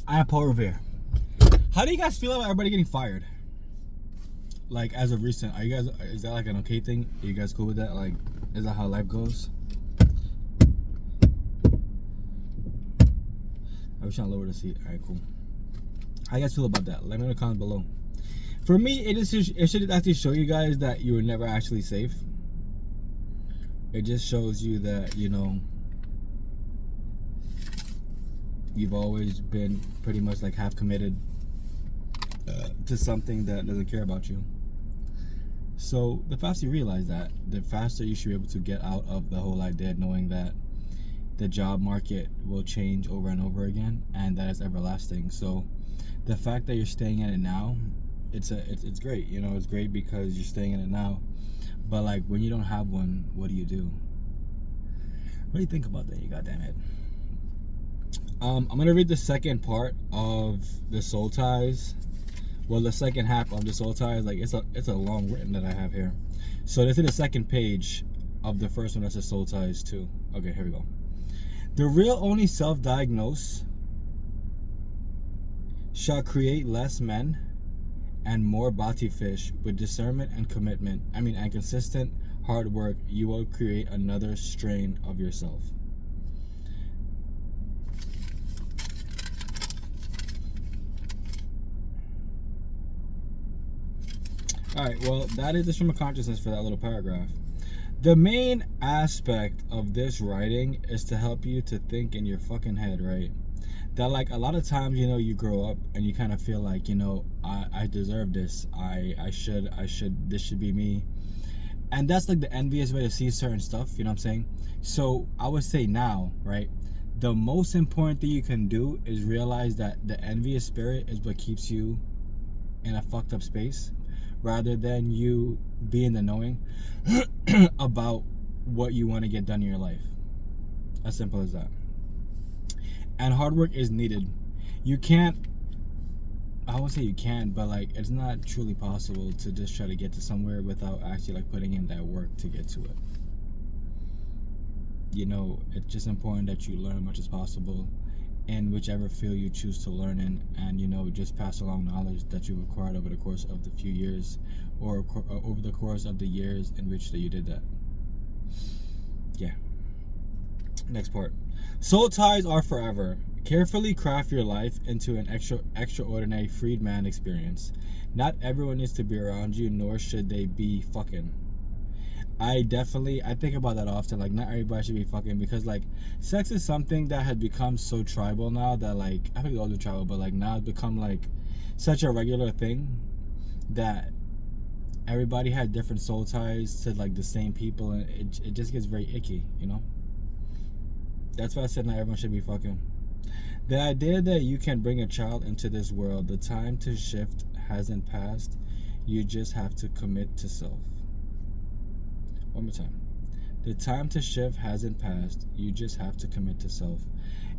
I am Paul Revere. How do you guys feel about everybody getting fired? Like, as of recent, are you guys, is that like an okay thing? Are you guys cool with that? Like, is that how life goes? I was trying to lower the seat. Alright, cool. How you guys feel about that? Let me know in the comments below. For me, it should actually show you guys that you were never actually safe. It just shows you that, you know, you've always been pretty much like half committed to something that doesn't care about you. So the faster you realize that, the faster you should be able to get out of the whole idea, knowing that the job market will change over and over again, and that is everlasting. So the fact that you're staying in it now, it's great. You know, it's great because you're staying in it now. But like, when you don't have one, what do you do? What do you think about that, you goddamn it? I'm gonna read the second part of the soul ties. Well, the second half of the soul ties. Like, it's a long written that I have here. So this is the second page of the first one that says soul ties too. Okay, here we go. The real only self-diagnose shall create less men and more bati fish. With discernment and commitment, and consistent hard work, you will create another strain of yourself. Alright, well, that is the stream of consciousness for that little paragraph. The main aspect of this writing is to help you to think in your fucking head, right? That, like, a lot of times, you know, you grow up and you kind of feel like, you know, I deserve this. I should, this should be me. And that's like the envious way to see certain stuff, you know what I'm saying? So I would say now, right? The most important thing you can do is realize that the envious spirit is what keeps you in a fucked up space, rather than you being the knowing about what you want to get done in your life. As simple as that. And hard work is needed. You can't, I won't say you can, but like, it's not truly possible to just try to get to somewhere without actually like putting in that work to get to it. You know, it's just important that you learn as much as possible in whichever field you choose to learn in, and, you know, just pass along knowledge that you've acquired over the course of the few years, or over the course of the years in which that you did that. Yeah. Next part. Soul ties are forever. Carefully craft your life into an extraordinary freedman experience. Not everyone needs to be around you, nor should they be fucking. I think about that often. Like, not everybody should be fucking, because like, sex is something that has become so tribal now that, like, I think we all do tribal, but like, now it's become like such a regular thing that everybody had different soul ties to like the same people, and it just gets very icky, you know? That's why I said not everyone should be fucking. The idea that you can bring a child into this world, the time to shift hasn't passed. You just have to commit to self. One more time. The time to shift hasn't passed. You just have to commit to self.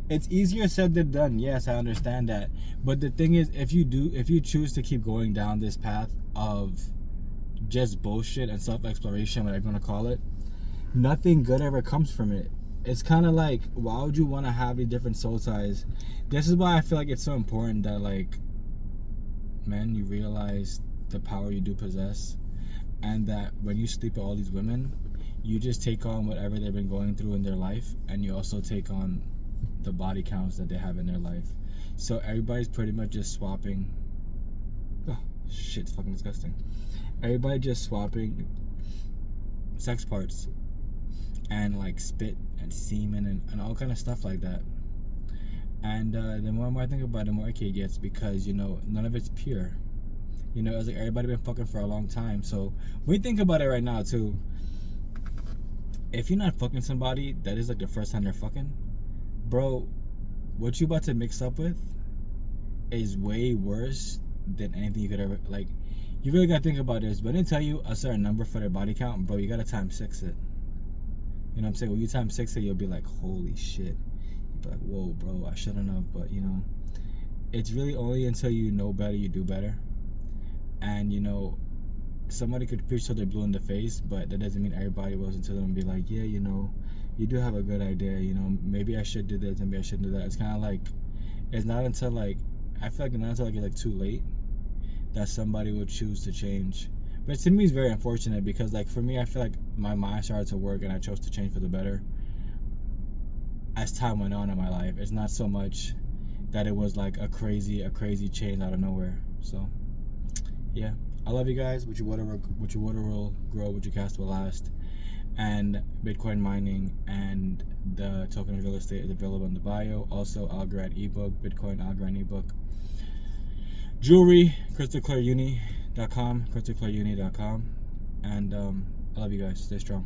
It's easier said than done. Yes, I understand that. But the thing is, if you choose to keep going down this path of just bullshit and self-exploration, whatever you want to call it, nothing good ever comes from it. It's kind of like, why would you want to have these different soul ties? This is why I feel like it's so important that, like, man, you realize the power you do possess, and that when you sleep with all these women, you just take on whatever they've been going through in their life, and you also take on the body counts that they have in their life. So everybody's pretty much just swapping. Oh, shit, it's fucking disgusting. Everybody just swapping sex parts and like spit and semen and all kind of stuff like that. And the more and more I think about it, the more icky it gets, because, you know, none of it's pure. You know, it's like everybody been fucking for a long time. So when you think about it right now too, if you're not fucking somebody that is like the first time they're fucking, bro, what you about to mix up with is way worse than anything you could ever, like, you really gotta think about this. When they tell you a certain number for their body count, bro, you gotta times 6 it. You know what I'm saying? When you times 6 it, you'll be like, holy shit. You'll be like, whoa, bro, I shouldn't have. But, you know, it's really only until you know better, you do better. And, you know, somebody could preach till they're blue in the face, but that doesn't mean everybody will listen to them and be like, yeah, you know, you do have a good idea, you know, maybe I should do this, maybe I shouldn't do that. It's kind of like, It's not until like, I feel like not until like it's like too late that somebody will choose to change. But to me, it's very unfortunate because like for me, I feel like my mind started to work and I chose to change for the better as time went on in my life. It's not so much that it was like a crazy change out of nowhere. So yeah, I love you guys. With your water will grow, with your cast will last. And Bitcoin mining and the token of real estate is available in the bio. Also, Algorand ebook, Bitcoin Algorand ebook. Jewelry, crystalclearuni.com, crystalclearuni.com. And I love you guys. Stay strong.